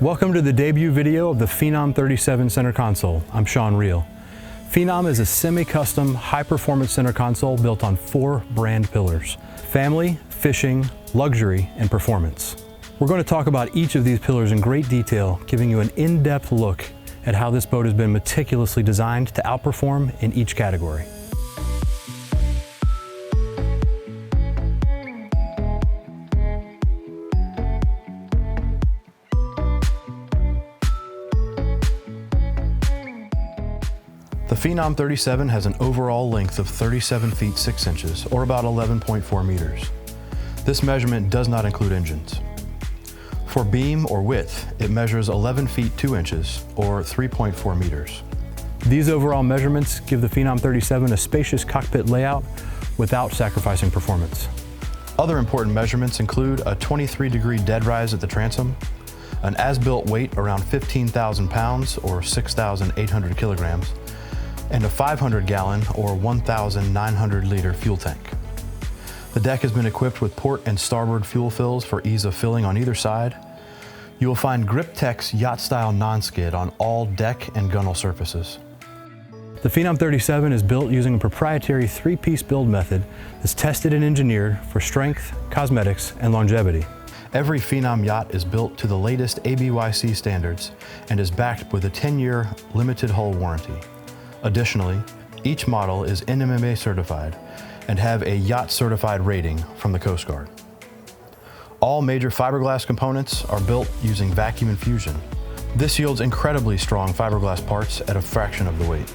Welcome to the debut video of the Phenom 37 center console. I'm Sean Reel. Phenom is a semi-custom, high-performance center console built on 4 brand pillars: family, fishing, luxury, and performance. We're going to talk about each of these pillars in great detail, giving you an in-depth look at how this boat has been meticulously designed to outperform in each category. The Phenom 37 has an overall length of 37 feet 6 inches, or about 11.4 meters. This measurement does not include engines. For beam or width, it measures 11 feet 2 inches, or 3.4 meters. These overall measurements give the Phenom 37 a spacious cockpit layout without sacrificing performance. Other important measurements include a 23-degree dead rise at the transom, an as-built weight around 15,000 pounds, or 6,800 kilograms, and a 500-gallon or 1,900-liter fuel tank. The deck has been equipped with port and starboard fuel fills for ease of filling on either side. You will find Grip-Tech's yacht-style non-skid on all deck and gunnel surfaces. The Phenom 37 is built using a proprietary 3-piece build method that's tested and engineered for strength, cosmetics, and longevity. Every Phenom yacht is built to the latest ABYC standards and is backed with a 10-year limited hull warranty. Additionally, each model is NMMA certified and have a yacht certified rating from the Coast Guard. All major fiberglass components are built using vacuum infusion. This yields incredibly strong fiberglass parts at a fraction of the weight.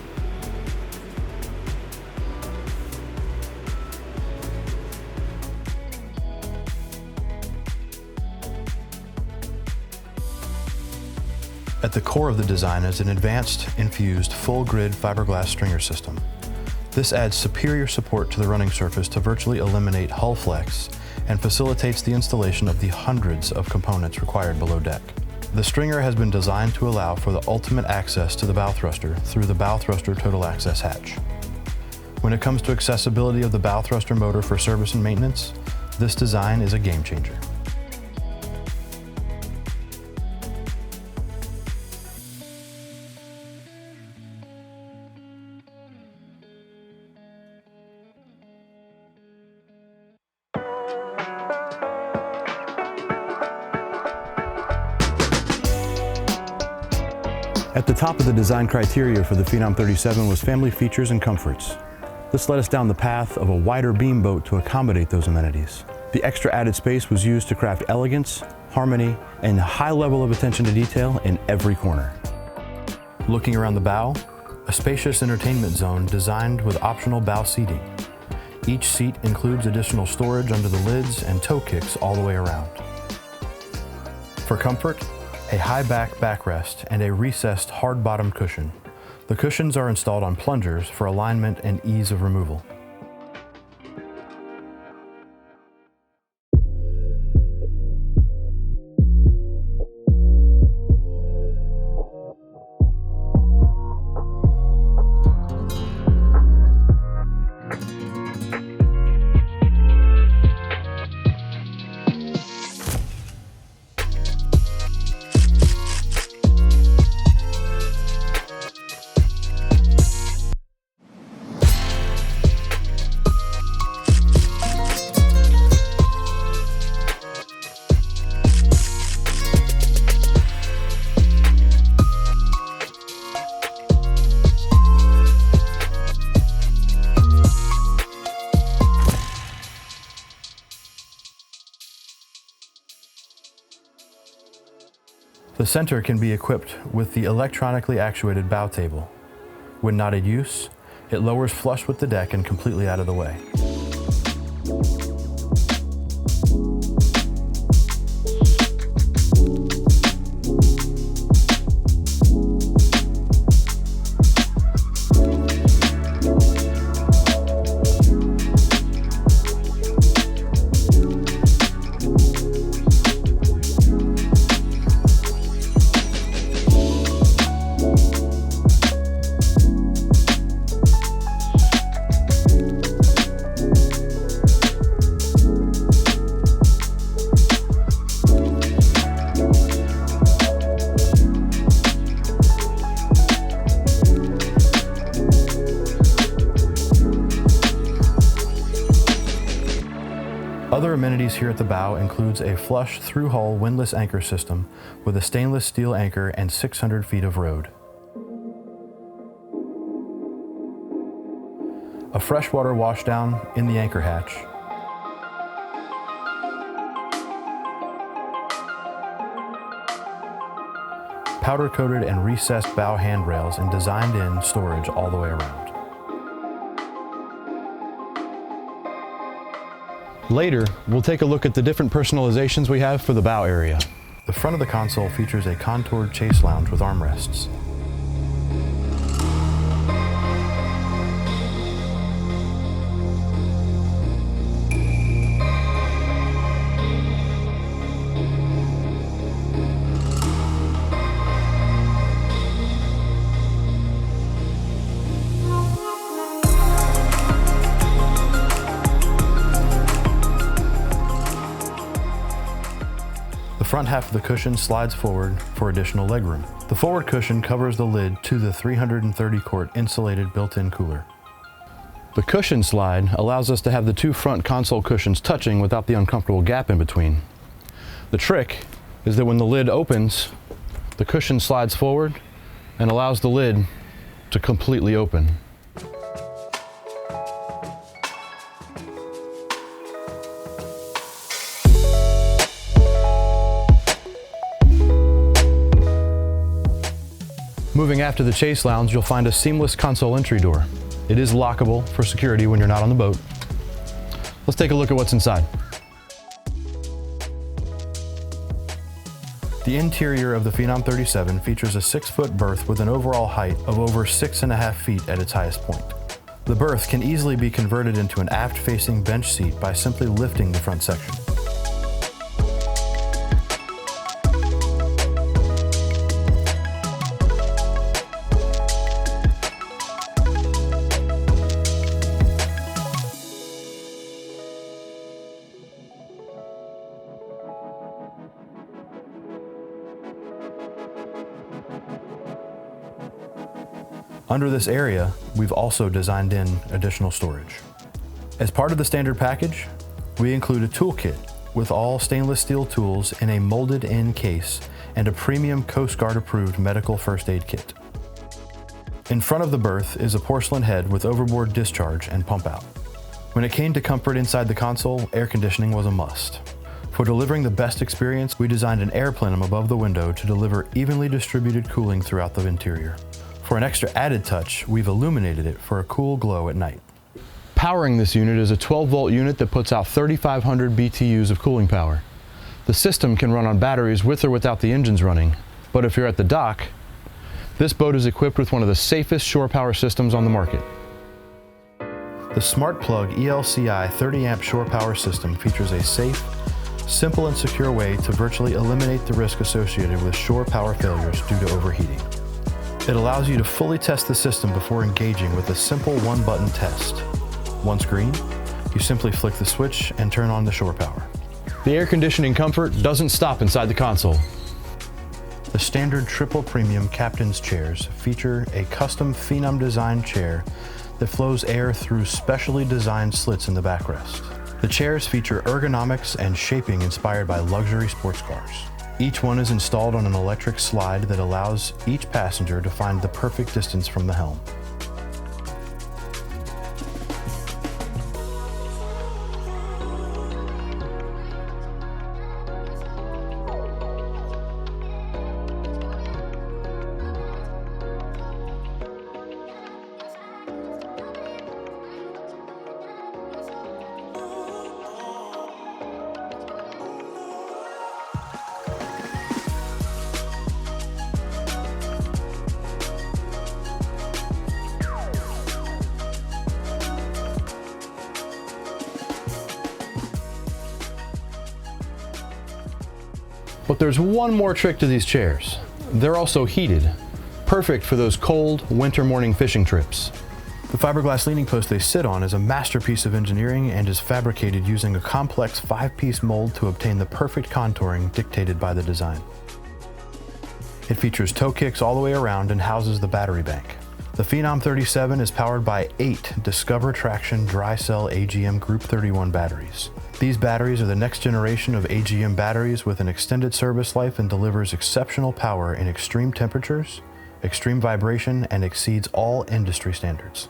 At the core of the design is an advanced, infused, full-grid fiberglass stringer system. This adds superior support to the running surface to virtually eliminate hull flex and facilitates the installation of the hundreds of components required below deck. The stringer has been designed to allow for the ultimate access to the bow thruster through the bow thruster total access hatch. When it comes to accessibility of the bow thruster motor for service and maintenance, this design is a game changer. At the top of the design criteria for the Phenom 37 was family features and comforts. This led us down the path of a wider beam boat to accommodate those amenities. The extra added space was used to craft elegance, harmony, and a high level of attention to detail in every corner. Looking around the bow, a spacious entertainment zone designed with optional bow seating. Each seat includes additional storage under the lids and toe kicks all the way around. For comfort, a high-back backrest and a recessed hard-bottom cushion. The cushions are installed on plungers for alignment and ease of removal. The center can be equipped with the electronically actuated bow table. When not in use, it lowers flush with the deck and completely out of the way. amenities here at the bow includes a flush through-hull windlass anchor system with a stainless steel anchor and 600 feet of road. A freshwater washdown in the anchor hatch. Powder-coated and recessed bow handrails and designed-in storage all the way around. Later, we'll take a look at the different personalizations we have for the bow area. The front of the console features a contoured chase lounge with armrests. The front half of the cushion slides forward for additional legroom. The forward cushion covers the lid to the 330-quart insulated built-in cooler. The cushion slide allows us to have the two front console cushions touching without the uncomfortable gap in between. The trick is that when the lid opens, the cushion slides forward and allows the lid to completely open. Moving after the chase lounge, you'll find a seamless console entry door. It is lockable for security when you're not on the boat. Let's take a look at what's inside. The interior of the Phenom 37 features a 6-foot berth with an overall height of over 6.5 feet at its highest point. The berth can easily be converted into an aft-facing bench seat by simply lifting the front section. Under this area, we've also designed in additional storage. As part of the standard package, we include a toolkit with all stainless steel tools in a molded-in case and a premium Coast Guard approved medical first aid kit. In front of the berth is a porcelain head with overboard discharge and pump out. When it came to comfort inside the console, air conditioning was a must. For delivering the best experience, we designed an air plenum above the window to deliver evenly distributed cooling throughout the interior. For an extra added touch, we've illuminated it for a cool glow at night. Powering this unit is a 12-volt unit that puts out 3,500 BTUs of cooling power. The system can run on batteries with or without the engines running, but if you're at the dock, this boat is equipped with one of the safest shore power systems on the market. The Smart Plug ELCI 30-amp shore power system features a safe, simple and secure way to virtually eliminate the risk associated with shore power failures due to overheating. It allows you to fully test the system before engaging with a simple one-button test. Once green, you simply flick the switch and turn on the shore power. The air conditioning comfort doesn't stop inside the console. The standard triple premium captain's chairs feature a custom Phenom designed chair that flows air through specially designed slits in the backrest. The chairs feature ergonomics and shaping inspired by luxury sports cars. Each one is installed on an electric slide that allows each passenger to find the perfect distance from the helm. But there's one more trick to these chairs. They're also heated, perfect for those cold winter morning fishing trips. The fiberglass leaning post they sit on is a masterpiece of engineering and is fabricated using a complex 5-piece mold to obtain the perfect contouring dictated by the design. It features toe kicks all the way around and houses the battery bank. The Phenom 37 is powered by 8 Discover Traction dry cell AGM Group 31 batteries. These batteries are the next generation of AGM batteries with an extended service life and delivers exceptional power in extreme temperatures, extreme vibration, and exceeds all industry standards.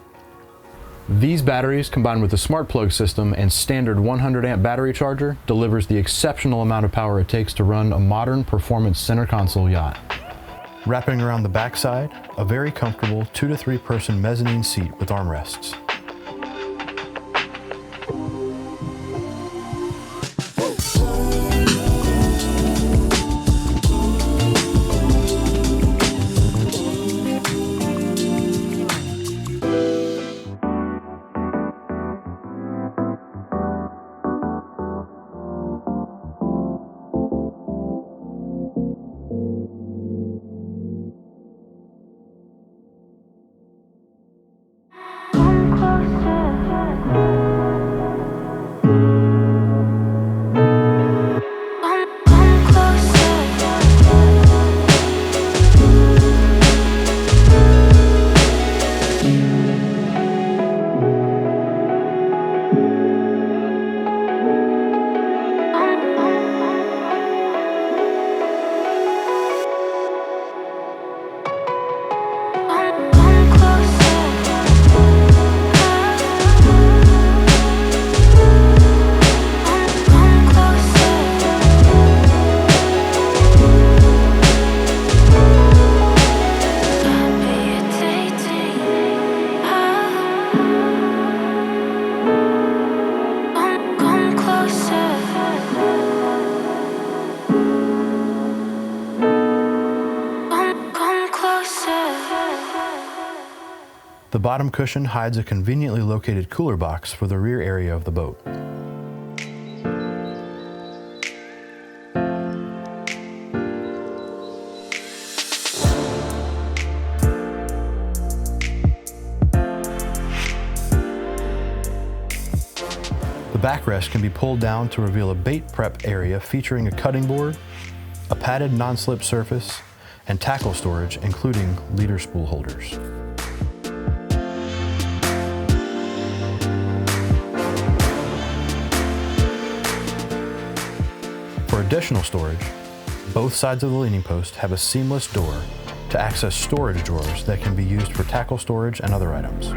These batteries, combined with the smart plug system and standard 100 amp battery charger, delivers the exceptional amount of power it takes to run a modern performance center console yacht. Wrapping around the backside, a very comfortable 2 to 3 person mezzanine seat with armrests. The bottom cushion hides a conveniently located cooler box for the rear area of the boat. The backrest can be pulled down to reveal a bait prep area featuring a cutting board, a padded non-slip surface, and tackle storage, including leader spool holders. For additional storage, both sides of the leaning post have a seamless door to access storage drawers that can be used for tackle storage and other items.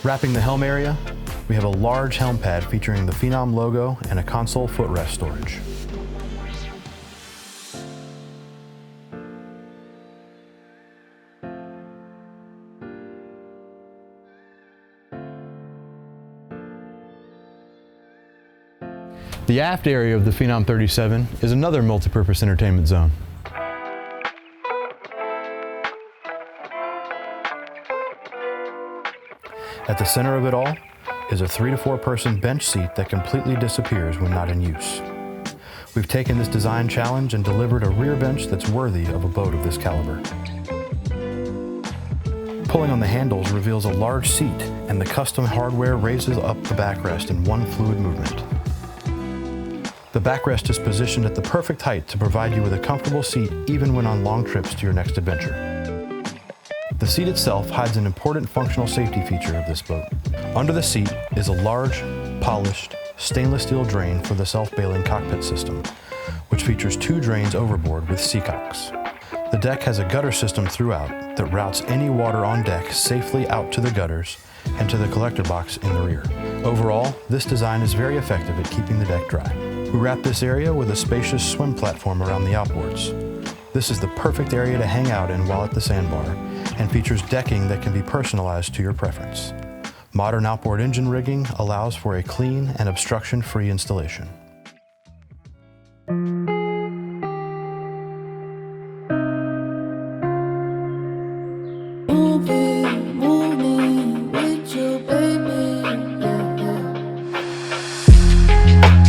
Wrapping the helm area, we have a large helm pad featuring the Phenom logo and a console footrest storage. The aft area of the Phenom 37 is another multi-purpose entertainment zone. At the center of it all is a 3 to 4 person bench seat that completely disappears when not in use. We've taken this design challenge and delivered a rear bench that's worthy of a boat of this caliber. Pulling on the handles reveals a large seat, and the custom hardware raises up the backrest in one fluid movement. The backrest is positioned at the perfect height to provide you with a comfortable seat even when on long trips to your next adventure. The seat itself hides an important functional safety feature of this boat. Under the seat is a large, polished, stainless steel drain for the self-bailing cockpit system, which features 2 drains overboard with seacocks. The deck has a gutter system throughout that routes any water on deck safely out to the gutters and to the collector box in the rear. Overall, this design is very effective at keeping the deck dry. We wrap this area with a spacious swim platform around the outboards. This is the perfect area to hang out in while at the sandbar, and features decking that can be personalized to your preference. Modern outboard engine rigging allows for a clean and obstruction-free installation. Moving with you, baby. Yeah, yeah.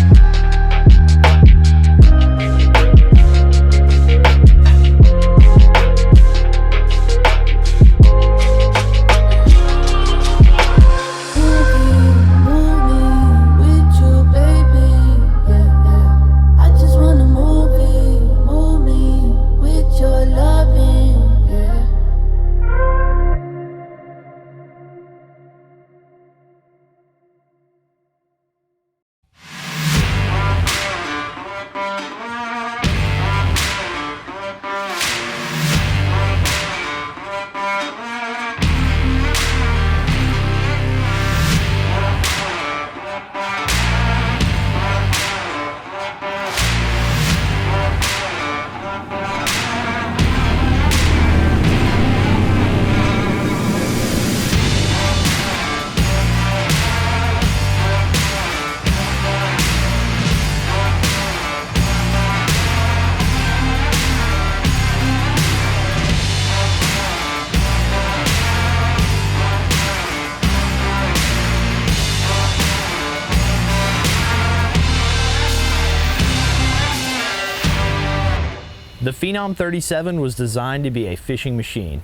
The Phenom 37 was designed to be a fishing machine.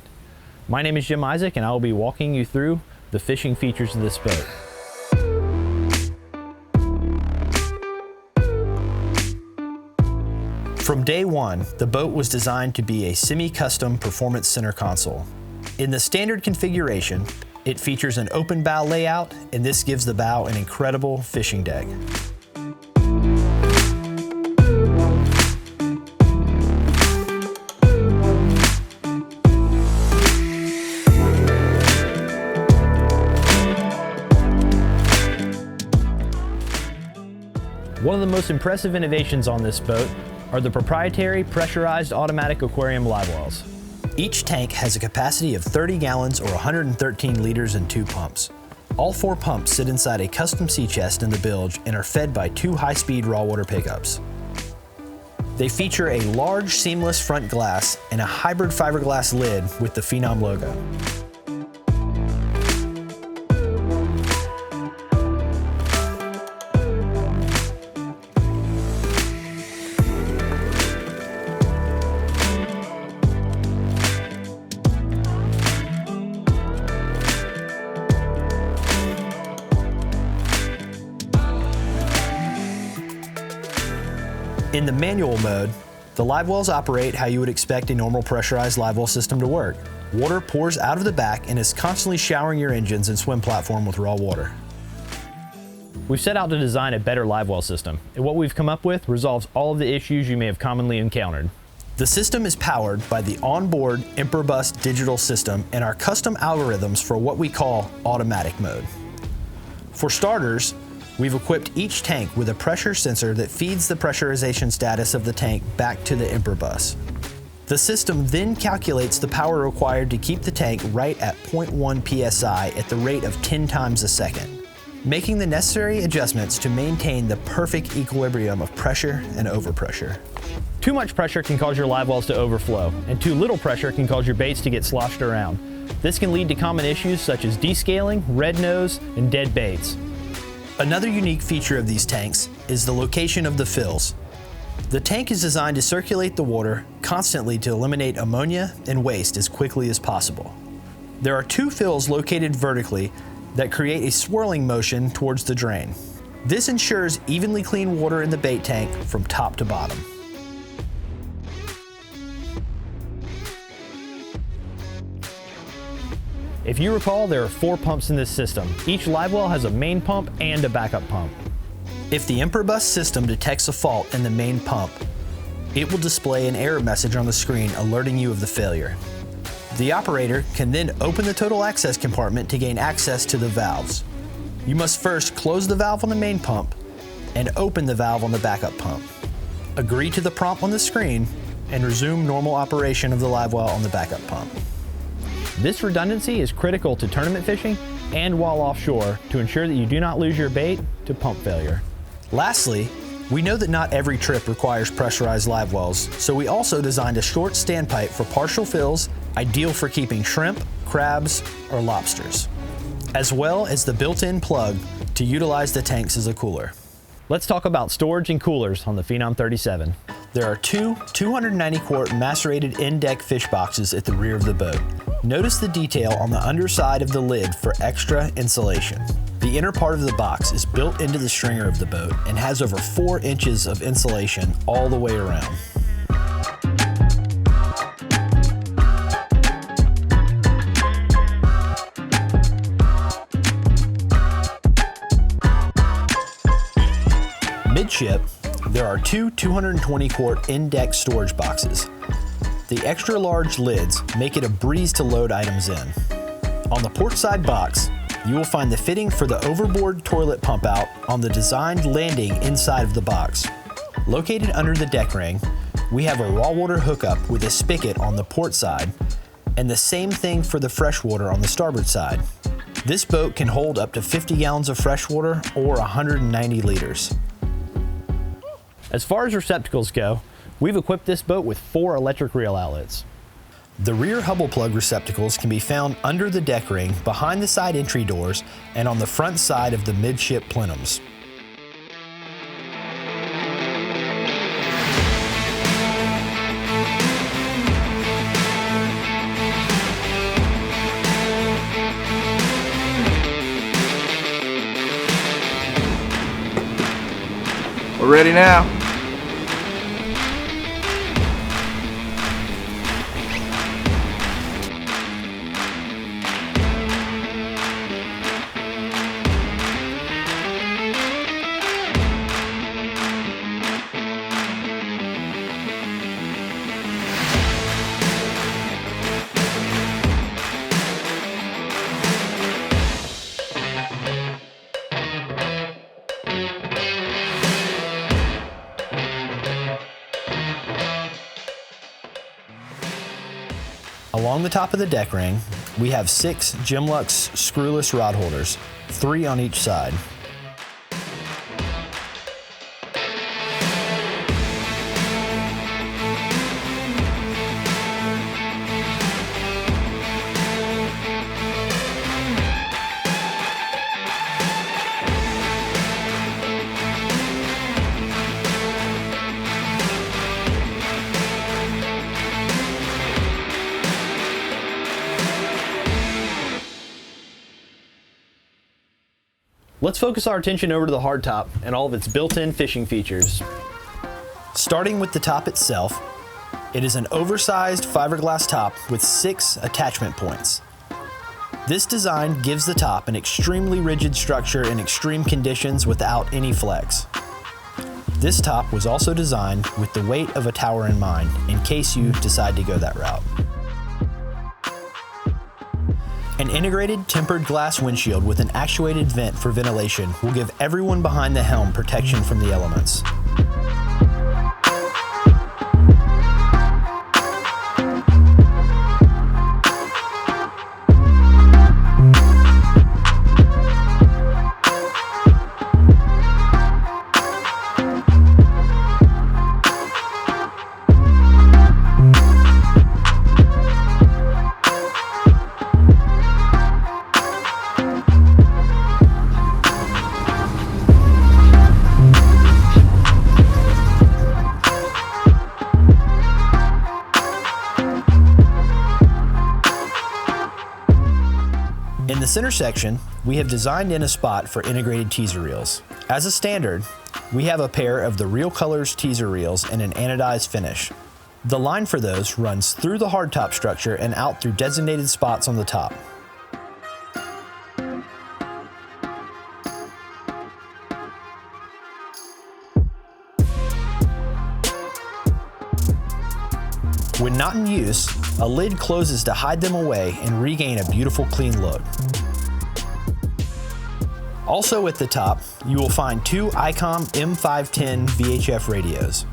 My name is Jim Isaac, and I will be walking you through the fishing features of this boat. From day one, the boat was designed to be a semi-custom performance center console. In the standard configuration, it features an open bow layout, and this gives the bow an incredible fishing deck. One of the most impressive innovations on this boat are the proprietary pressurized automatic aquarium live wells. Each tank has a capacity of 30 gallons or 113 liters and 2 pumps. All 4 pumps sit inside a custom sea chest in the bilge and are fed by 2 high-speed raw water pickups. They feature a large seamless front glass and a hybrid fiberglass lid with the Phenom logo. In the manual mode, the live wells operate how you would expect a normal pressurized live well system to work. Water pours out of the back and is constantly showering your engines and swim platform with raw water. We've set out to design a better live well system, and what we've come up with resolves all of the issues you may have commonly encountered. The system is powered by the onboard ImperBus digital system and our custom algorithms for what we call automatic mode. For starters, we've equipped each tank with a pressure sensor that feeds the pressurization status of the tank back to the ImperBus. The system then calculates the power required to keep the tank right at 0.1 psi at the rate of 10 times a second, making the necessary adjustments to maintain the perfect equilibrium of pressure and overpressure. Too much pressure can cause your live wells to overflow, and too little pressure can cause your baits to get sloshed around. This can lead to common issues such as descaling, red nose, and dead baits. Another unique feature of these tanks is the location of the fills. The tank is designed to circulate the water constantly to eliminate ammonia and waste as quickly as possible. There are 2 fills located vertically that create a swirling motion towards the drain. This ensures evenly clean water in the bait tank from top to bottom. If you recall, there are 4 pumps in this system. Each live well has a main pump and a backup pump. If the ImperBus system detects a fault in the main pump, it will display an error message on the screen alerting you of the failure. The operator can then open the total access compartment to gain access to the valves. You must first close the valve on the main pump and open the valve on the backup pump. Agree to the prompt on the screen and resume normal operation of the live well on the backup pump. This redundancy is critical to tournament fishing and while offshore to ensure that you do not lose your bait to pump failure. Lastly, we know that not every trip requires pressurized live wells, so we also designed a short standpipe for partial fills, ideal for keeping shrimp, crabs, or lobsters, as well as the built-in plug to utilize the tanks as a cooler. Let's talk about storage and coolers on the Phenom 37. There are 2 290-quart macerated in-deck fish boxes at the rear of the boat. Notice the detail on the underside of the lid for extra insulation. The inner part of the box is built into the stringer of the boat and has over 4 inches of insulation all the way around. Midship, there are 2 220-quart in-deck storage boxes. The extra large lids make it a breeze to load items in. On the port side box, you will find the fitting for the overboard toilet pump out on the designed landing inside of the box. Located under the deck ring, we have a raw water hookup with a spigot on the port side, and the same thing for the freshwater on the starboard side. This boat can hold up to 50 gallons of freshwater or 190 liters. As far as receptacles go, we've equipped this boat with 4 electric reel outlets. The rear Hubble plug receptacles can be found under the deck ring, behind the side entry doors, and on the front side of the midship plenums. We're ready now. Along the top of the deck ring, we have 6 Gemlux screwless rod holders, 3 on each side. Let's focus our attention over to the hardtop and all of its built-in fishing features. Starting with the top itself, it is an oversized fiberglass top with 6 attachment points. This design gives the top an extremely rigid structure in extreme conditions without any flex. This top was also designed with the weight of a tower in mind, in case you decide to go that route. An integrated tempered glass windshield with an actuated vent for ventilation will give everyone behind the helm protection from the elements. In the center section, we have designed in a spot for integrated teaser reels. As a standard, we have a pair of the Real Colors teaser reels in an anodized finish. The line for those runs through the hardtop structure and out through designated spots on the top. When not in use, a lid closes to hide them away and regain a beautiful clean look. Also at the top, you will find 2 ICOM M510 VHF radios.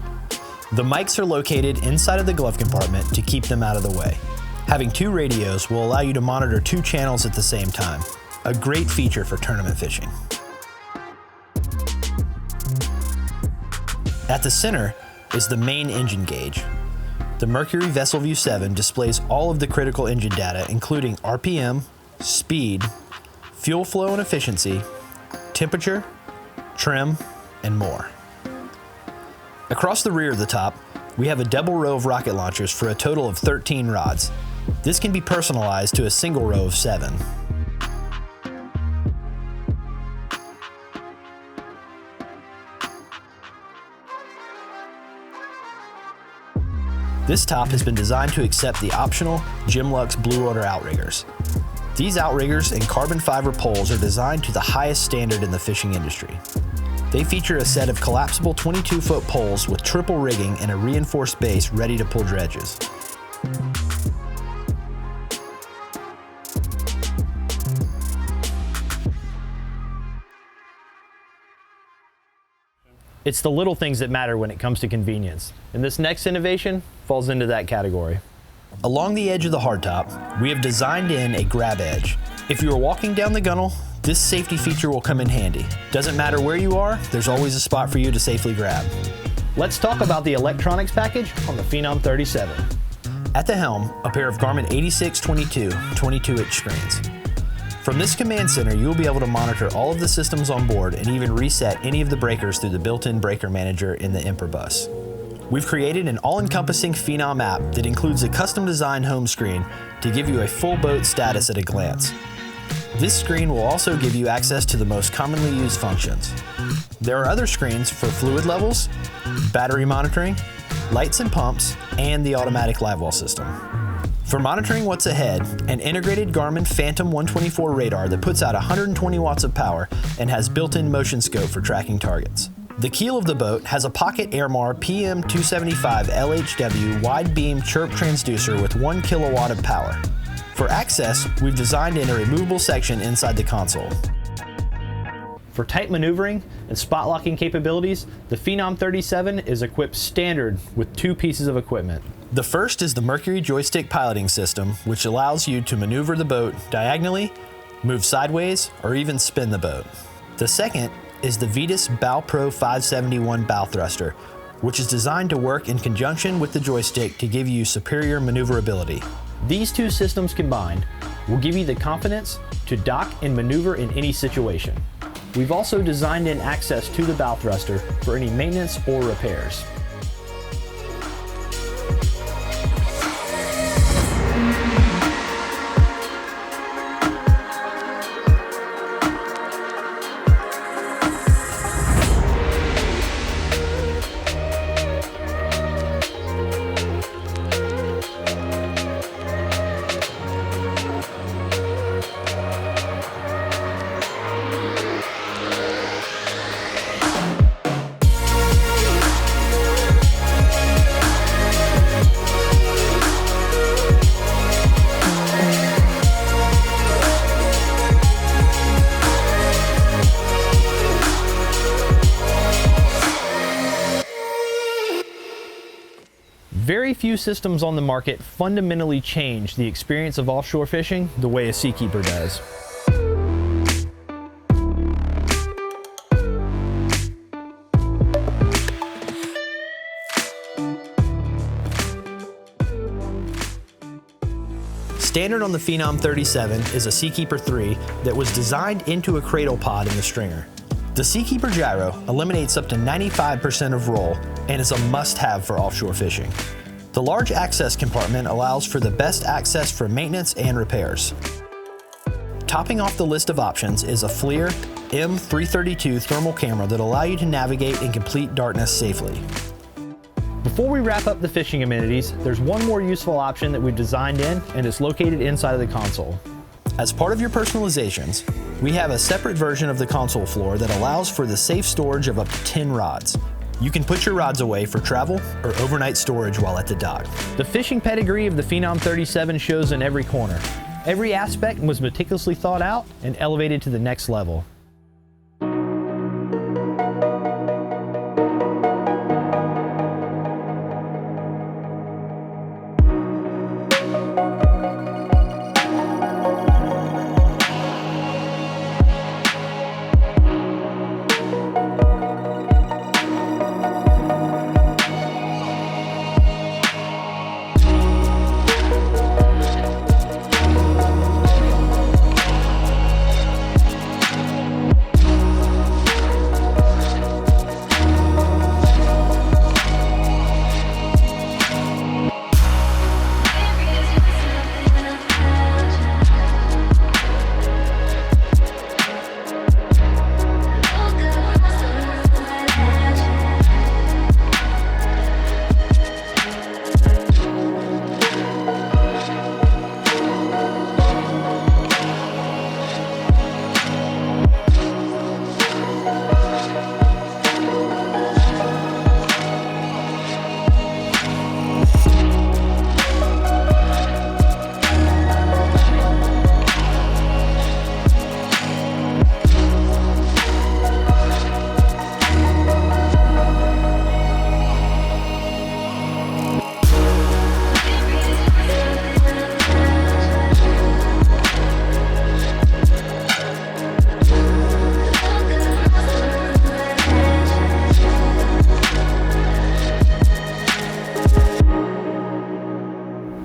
The mics are located inside of the glove compartment to keep them out of the way. Having 2 radios will allow you to monitor 2 channels at the same time, a great feature for tournament fishing. At the center is the main engine gauge. The Mercury Vessel View 7 displays all of the critical engine data, including RPM, speed, fuel flow and efficiency, temperature, trim, and more. Across the rear of the top, we have a double row of rocket launchers for a total of 13 rods. This can be personalized to a single row of 7. This top has been designed to accept the optional Gemlux Blue Water outriggers. These outriggers and carbon fiber poles are designed to the highest standard in the fishing industry. They feature a set of collapsible 22-foot poles with triple rigging and a reinforced base ready to pull dredges. It's the little things that matter when it comes to convenience, and this next innovation falls into that category. Along the edge of the hardtop, we have designed in a grab edge. If you are walking down the gunnel, this safety feature will come in handy. Doesn't matter where you are, there's always a spot for you to safely grab. Let's talk about the electronics package on the Phenom 37. At the helm, a pair of Garmin 8622 22-inch screens. From this command center, you will be able to monitor all of the systems on board and even reset any of the breakers through the built-in breaker manager in the Emperor bus. We've created an all-encompassing Phenom app that includes a custom-designed home screen to give you a full boat status at a glance. This screen will also give you access to the most commonly used functions. There are other screens for fluid levels, battery monitoring, lights and pumps, and the automatic live well system. For monitoring what's ahead, an integrated Garmin Phenom 124 radar that puts out 120 watts of power and has built-in motion scope for tracking targets. The keel of the boat has a pocket Airmar PM275 LHW wide beam chirp transducer with 1 kilowatt of power. For access, we've designed in a removable section inside the console. For tight maneuvering and spot locking capabilities, the Phenom 37 is equipped standard with 2 pieces of equipment. The first is the Mercury joystick piloting system, which allows you to maneuver the boat diagonally, move sideways, or even spin the boat. The second is the Vetus Bow Pro 571 bow thruster, which is designed to work in conjunction with the joystick to give you superior maneuverability. These 2 systems combined will give you the confidence to dock and maneuver in any situation. We've also designed in access to the bow thruster for any maintenance or repairs. Very few systems on the market fundamentally change the experience of offshore fishing the way a Seakeeper does. Standard on the Phenom 37 is a Seakeeper 3 that was designed into a cradle pod in the stringer. The Seakeeper gyro eliminates up to 95% of roll and is a must-have for offshore fishing. The large access compartment allows for the best access for maintenance and repairs. Topping off the list of options is a FLIR M332 thermal camera that allow you to navigate in complete darkness safely. Before we wrap up the fishing amenities, there's one more useful option that we've designed in, and it's located inside of the console. As part of your personalizations, we have a separate version of the console floor that allows for the safe storage of up to 10 rods. You can put your rods away for travel or overnight storage while at the dock. The fishing pedigree of the Phenom 37 shows in every corner. Every aspect was meticulously thought out and elevated to the next level.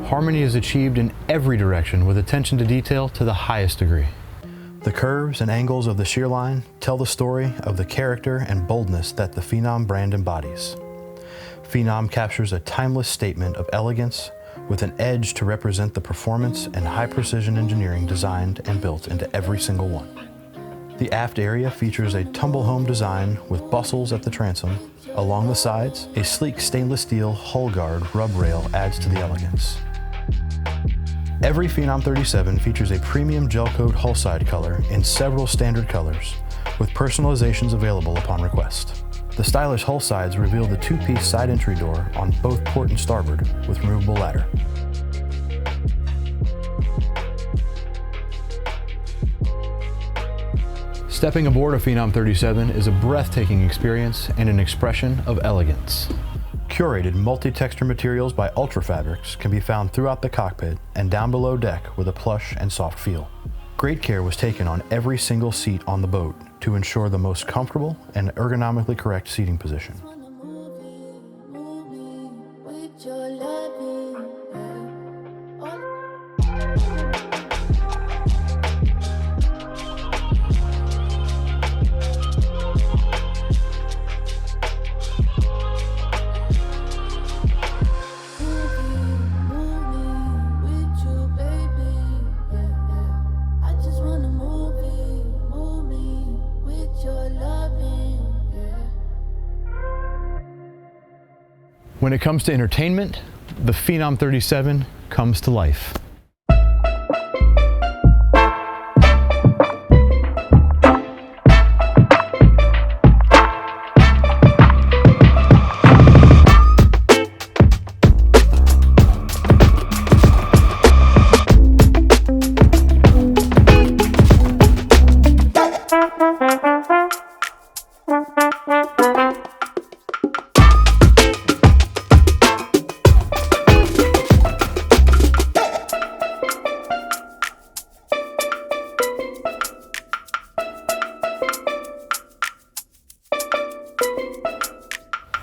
Harmony is achieved in every direction with attention to detail to the highest degree. The curves and angles of the shear line tell the story of the character and boldness that the Phenom brand embodies. Phenom captures a timeless statement of elegance with an edge to represent the performance and high-precision engineering designed and built into every single one. The aft area features a tumble-home design with bustles at the transom. Along the sides, a sleek stainless steel hull guard rub rail adds to the elegance. Every Phenom 37 features a premium gel coat hull side color in several standard colors, with personalizations available upon request. The stylish hull sides reveal the two-piece side entry door on both port and starboard with removable ladder. Stepping aboard a Phenom 37 is a breathtaking experience and an expression of elegance. Curated multi-texture materials by Ultra Fabrics can be found throughout the cockpit and down below deck with a plush and soft feel. Great care was taken on every single seat on the boat to ensure the most comfortable and ergonomically correct seating position. When it comes to entertainment, the Phenom 37 comes to life.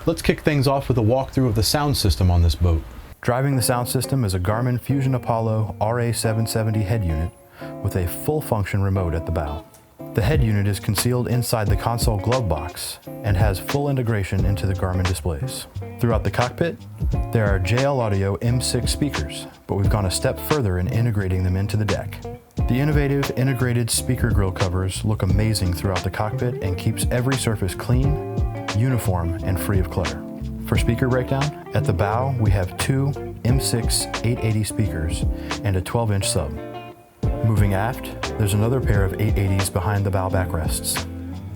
Let's kick things off with a walkthrough of the sound system on this boat. Driving the sound system is a Garmin Fusion Apollo RA770 head unit with a full function remote at the bow. The head unit is concealed inside the console glove box and has full integration into the Garmin displays. Throughout the cockpit, there are JL Audio M6 speakers, but we've gone a step further in integrating them into the deck. The innovative integrated speaker grille covers look amazing throughout the cockpit and keeps every surface clean, uniform, and free of clutter. For speaker breakdown, at the bow we have two M6 880 speakers and a 12-inch sub. Moving aft, there's another pair of 880s behind the bow backrests.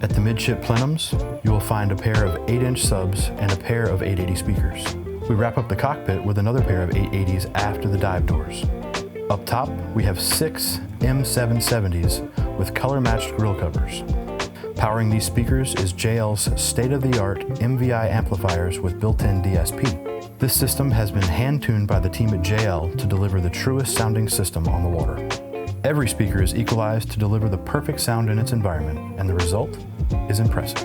At the midship plenums, you will find a pair of 8-inch subs and a pair of 880 speakers. We wrap up the cockpit with another pair of 880s after the dive doors. Up top, we have 6 M770s with color-matched grille covers. Powering these speakers is JL's state-of-the-art MVI amplifiers with built-in DSP. This system has been hand-tuned by the team at JL to deliver the truest sounding system on the water. Every speaker is equalized to deliver the perfect sound in its environment, and the result is impressive.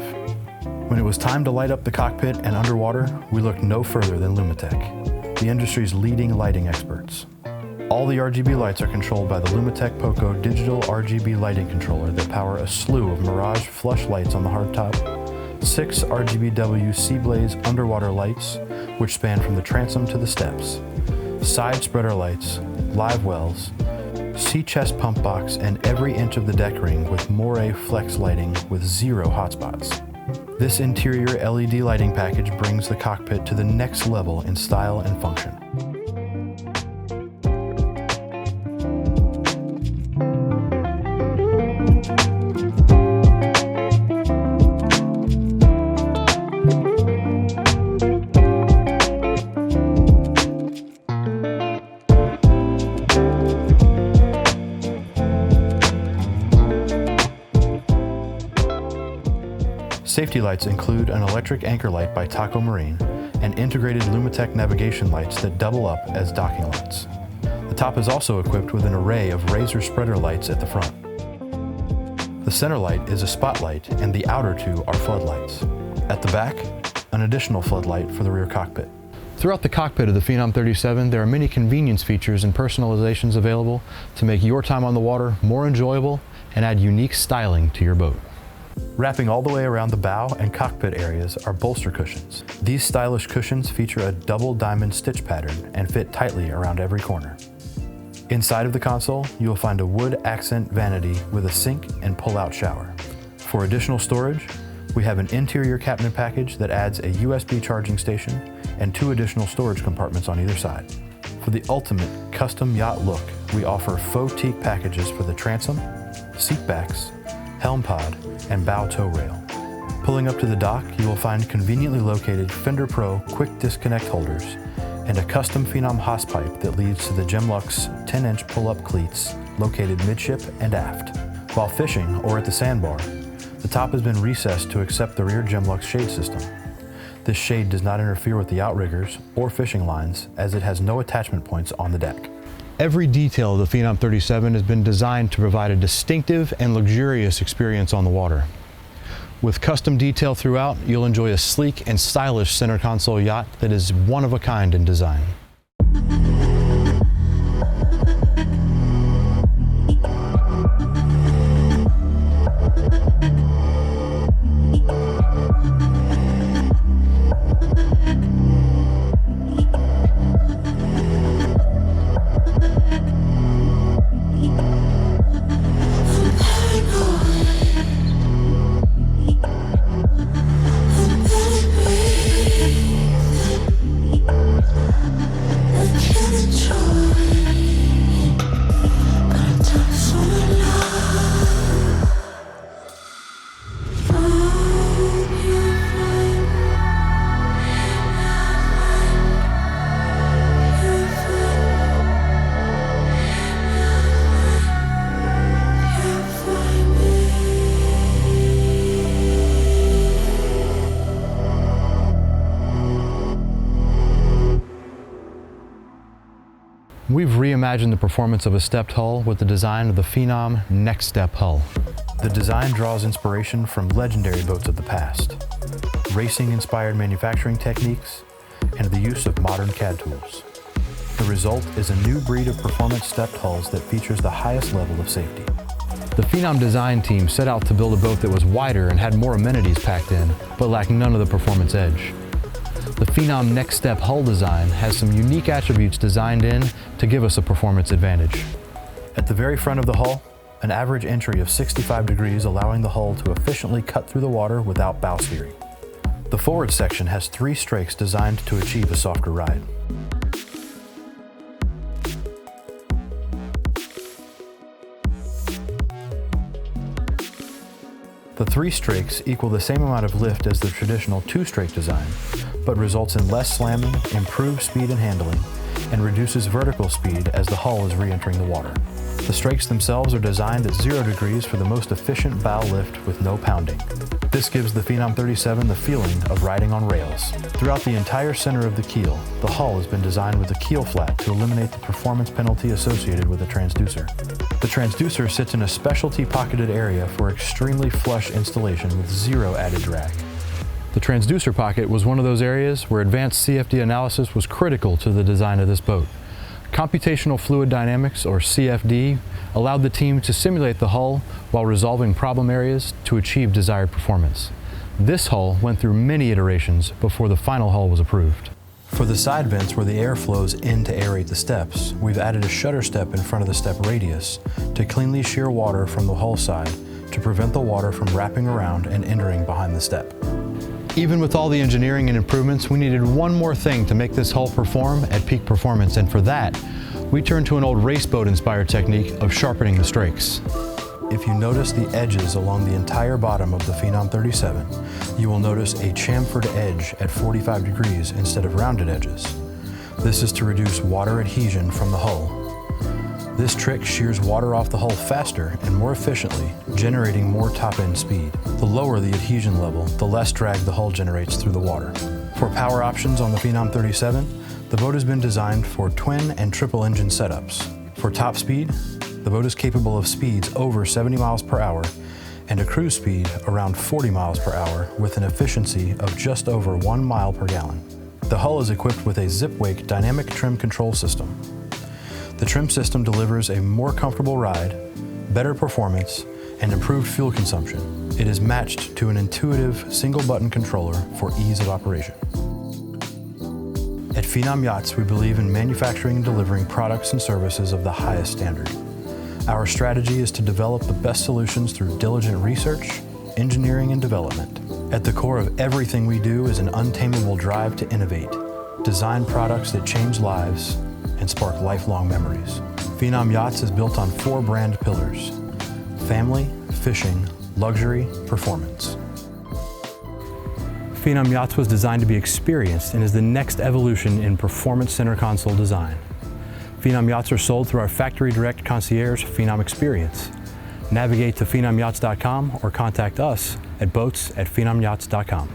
When it was time to light up the cockpit and underwater, we looked no further than Lumitech, the industry's leading lighting experts. All the RGB lights are controlled by the Lumitech Poco digital RGB lighting controller that power a slew of Mirage flush lights on the hardtop, 6 RGBW Seablaze underwater lights, which span from the transom to the steps, side spreader lights, live wells, sea chest pump box, and every inch of the deck ring with Moray Flex lighting with 0 hotspots. This interior LED lighting package brings the cockpit to the next level in style and function. Safety lights include an electric anchor light by Taco Marine and integrated Lumitech navigation lights that double up as docking lights. The top is also equipped with an array of razor spreader lights at the front. The center light is a spotlight and the outer two are floodlights. At the back, an additional floodlight for the rear cockpit. Throughout the cockpit of the Phenom 37, there are many convenience features and personalizations available to make your time on the water more enjoyable and add unique styling to your boat. Wrapping all the way around the bow and cockpit areas are bolster cushions. These stylish cushions feature a double diamond stitch pattern and fit tightly around every corner. Inside of the console, you will find a wood accent vanity with a sink and pull-out shower. For additional storage, we have an interior cabinet package that adds a USB charging station and 2 additional storage compartments on either side. For the ultimate custom yacht look, we offer faux teak packages for the transom, seat backs, helm pod, and bow tow rail. Pulling up to the dock, you will find conveniently located Fender Pro quick disconnect holders and a custom Phenom hose pipe that leads to the Gemlux 10-inch pull-up cleats located midship and aft. While fishing or at the sandbar, the top has been recessed to accept the rear Gemlux shade system. This shade does not interfere with the outriggers or fishing lines as it has no attachment points on the deck. Every detail of the Phenom 37 has been designed to provide a distinctive and luxurious experience on the water. With custom detail throughout, you'll enjoy a sleek and stylish center console yacht that is one of a kind in design. We've reimagined the performance of a stepped hull with the design of the Phenom Next Step hull. The design draws inspiration from legendary boats of the past, racing-inspired manufacturing techniques, and the use of modern CAD tools. The result is a new breed of performance stepped hulls that features the highest level of safety. The Phenom design team set out to build a boat that was wider and had more amenities packed in, but lacked none of the performance edge. The Phenom Next Step hull design has some unique attributes designed in to give us a performance advantage. At the very front of the hull, an average entry of 65 degrees allowing the hull to efficiently cut through the water without bow steering. The forward section has 3 strakes designed to achieve a softer ride. The 3 strakes equal the same amount of lift as the traditional 2-strake design, but results in less slamming, improved speed and handling, and reduces vertical speed as the hull is re-entering the water. The strakes themselves are designed at 0 degrees for the most efficient bow lift with no pounding. This gives the Phenom 37 the feeling of riding on rails. Throughout the entire center of the keel, the hull has been designed with a keel flat to eliminate the performance penalty associated with a transducer. The transducer sits in a specialty pocketed area for extremely flush installation with 0 added drag. The transducer pocket was one of those areas where advanced CFD analysis was critical to the design of this boat. Computational Fluid Dynamics, or CFD, allowed the team to simulate the hull while resolving problem areas to achieve desired performance. This hull went through many iterations before the final hull was approved. For the side vents where the air flows in to aerate the steps, we've added a shutter step in front of the step radius to cleanly shear water from the hull side to prevent the water from wrapping around and entering behind the step. Even with all the engineering and improvements, we needed one more thing to make this hull perform at peak performance, and for that, we turned to an old race boat inspired technique of sharpening the strakes. If you notice the edges along the entire bottom of the Phenom 37, you will notice a chamfered edge at 45 degrees instead of rounded edges. This is to reduce water adhesion from the hull. This trick shears water off the hull faster and more efficiently, generating more top-end speed. The lower the adhesion level, the less drag the hull generates through the water. For power options on the Phenom 37, the boat has been designed for twin and triple engine setups. For top speed, the boat is capable of speeds over 70 miles per hour and a cruise speed around 40 miles per hour with an efficiency of just over 1 mile per gallon. The hull is equipped with a zip-wake dynamic trim control system. The trim system delivers a more comfortable ride, better performance, and improved fuel consumption, It is matched to an intuitive single-button controller for ease of operation. At Phenom Yachts, we believe in manufacturing and delivering products and services of the highest standard. Our strategy is to develop the best solutions through diligent research, engineering, and development. At the core of everything we do is an untamable drive to innovate, design products that change lives, and spark lifelong memories. Phenom Yachts is built on 4 brand pillars: family, fishing, luxury, performance. Phenom Yachts was designed to be experienced and is the next evolution in performance center console design. Phenom Yachts are sold through our factory direct concierge Phenom Experience. Navigate to phenomyachts.com or contact us at boats@phenomyachts.com.